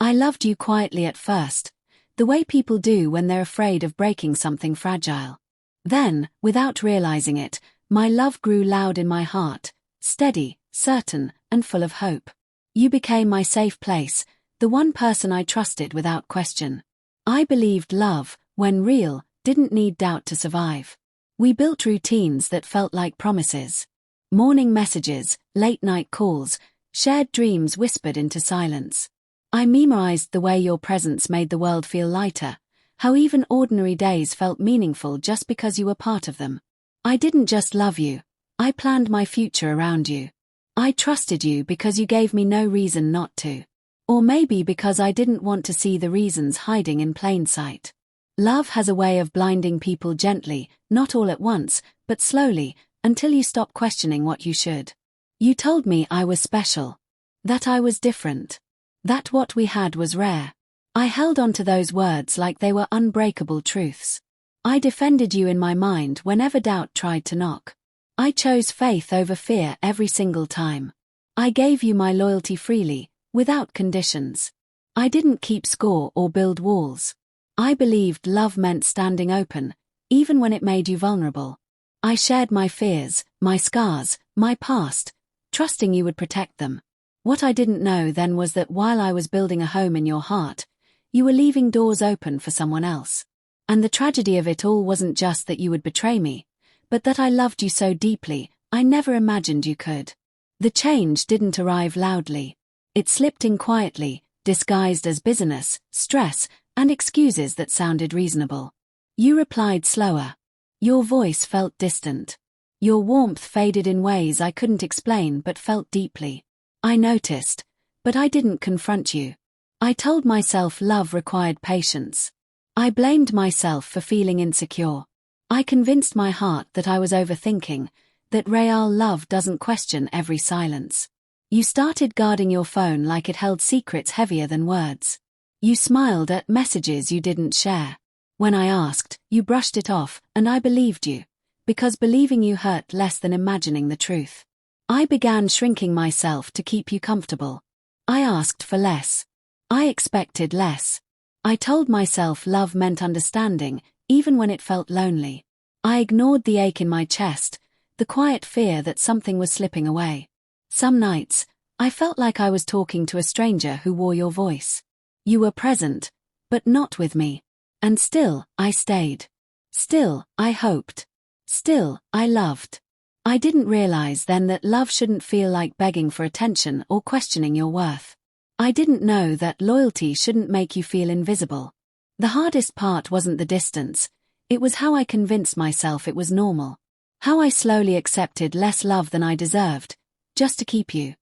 I loved you quietly at first, the way people do when they're afraid of breaking something fragile. Then, without realizing it, my love grew loud in my heart, steady, certain, and full of hope. You became my safe place, the one person I trusted without question. I believed love, when real, didn't need doubt to survive. We built routines that felt like promises. Morning messages, late-night calls, shared dreams whispered into silence. I memorized the way your presence made the world feel lighter, how even ordinary days felt meaningful just because you were part of them. I didn't just love you, I planned my future around you. I trusted you because you gave me no reason not to. Or maybe because I didn't want to see the reasons hiding in plain sight. Love has a way of blinding people gently, not all at once, but slowly, until you stop questioning what you should. You told me I was special. That I was different. That what we had was rare. I held on to those words like they were unbreakable truths. I defended you in my mind whenever doubt tried to knock. I chose faith over fear every single time. I gave you my loyalty freely, without conditions. I didn't keep score or build walls. I believed love meant standing open, even when it made you vulnerable. I shared my fears, my scars, my past, trusting you would protect them. What I didn't know then was that while I was building a home in your heart, you were leaving doors open for someone else. And the tragedy of it all wasn't just that you would betray me, but that I loved you so deeply, I never imagined you could. The change didn't arrive loudly. It slipped in quietly, disguised as busyness, stress, and excuses that sounded reasonable. You replied slower. Your voice felt distant. Your warmth faded in ways I couldn't explain but felt deeply. I noticed, but I didn't confront you. I told myself love required patience. I blamed myself for feeling insecure. I convinced my heart that I was overthinking, that real love doesn't question every silence. You started guarding your phone like it held secrets heavier than words. You smiled at messages you didn't share. When I asked, you brushed it off, and I believed you, because believing you hurt less than imagining the truth. I began shrinking myself to keep you comfortable. I asked for less. I expected less. I told myself love meant understanding, even when it felt lonely. I ignored the ache in my chest, the quiet fear that something was slipping away. Some nights, I felt like I was talking to a stranger who wore your voice. You were present, but not with me. And still, I stayed. Still, I hoped. Still, I loved. I didn't realize then that love shouldn't feel like begging for attention or questioning your worth. I didn't know that loyalty shouldn't make you feel invisible. The hardest part wasn't the distance, it was how I convinced myself it was normal. How I slowly accepted less love than I deserved, just to keep you.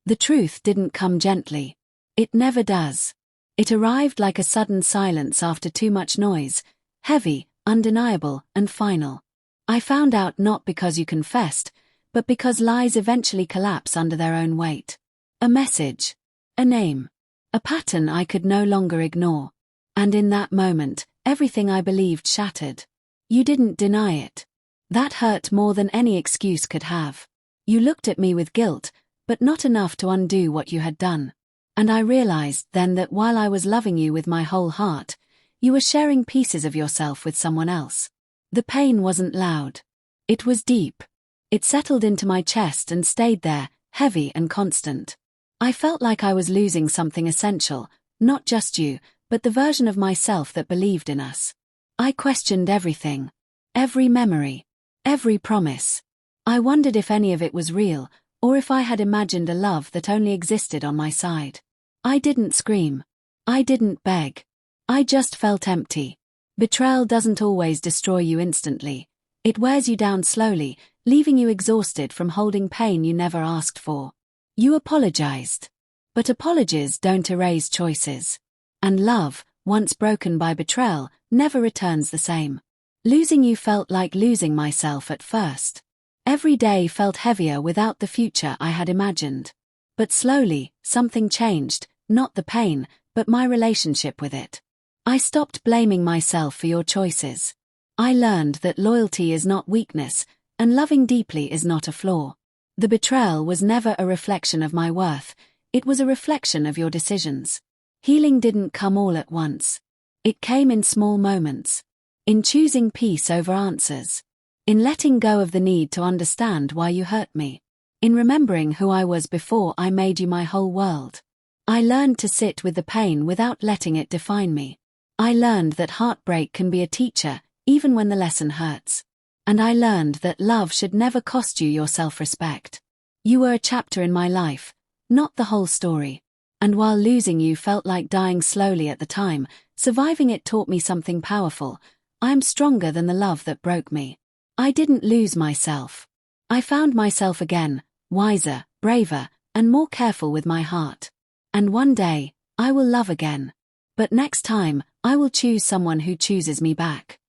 The truth didn't come gently. It never does. It arrived like a sudden silence after too much noise, heavy, undeniable, and final. I found out not because you confessed, but because lies eventually collapse under their own weight. A message. A name. A pattern I could no longer ignore. And in that moment, everything I believed shattered. You didn't deny it. That hurt more than any excuse could have. You looked at me with guilt, but not enough to undo what you had done. And I realized then that while I was loving you with my whole heart, you were sharing pieces of yourself with someone else. The pain wasn't loud. It was deep. It settled into my chest and stayed there, heavy and constant. I felt like I was losing something essential, not just you, but the version of myself that believed in us. I questioned everything. Every memory. Every promise. I wondered if any of it was real, or if I had imagined a love that only existed on my side. I didn't scream. I didn't beg. I just felt empty. Betrayal doesn't always destroy you instantly. It wears you down slowly, leaving you exhausted from holding pain you never asked for. You apologized. But apologies don't erase choices. And love, once broken by betrayal, never returns the same. Losing you felt like losing myself at first. Every day felt heavier without the future I had imagined. But slowly, something changed, not the pain, but my relationship with it. I stopped blaming myself for your choices. I learned that loyalty is not weakness, and loving deeply is not a flaw. The betrayal was never a reflection of my worth, it was a reflection of your decisions. Healing didn't come all at once. It came in small moments. In choosing peace over answers. In letting go of the need to understand why you hurt me. In remembering who I was before I made you my whole world. I learned to sit with the pain without letting it define me. I learned that heartbreak can be a teacher, even when the lesson hurts. And I learned that love should never cost you your self-respect. You were a chapter in my life, not the whole story. And while losing you felt like dying slowly at the time, surviving it taught me something powerful. I am stronger than the love that broke me. I didn't lose myself. I found myself again, wiser, braver, and more careful with my heart. And one day, I will love again. But next time, I will choose someone who chooses me back.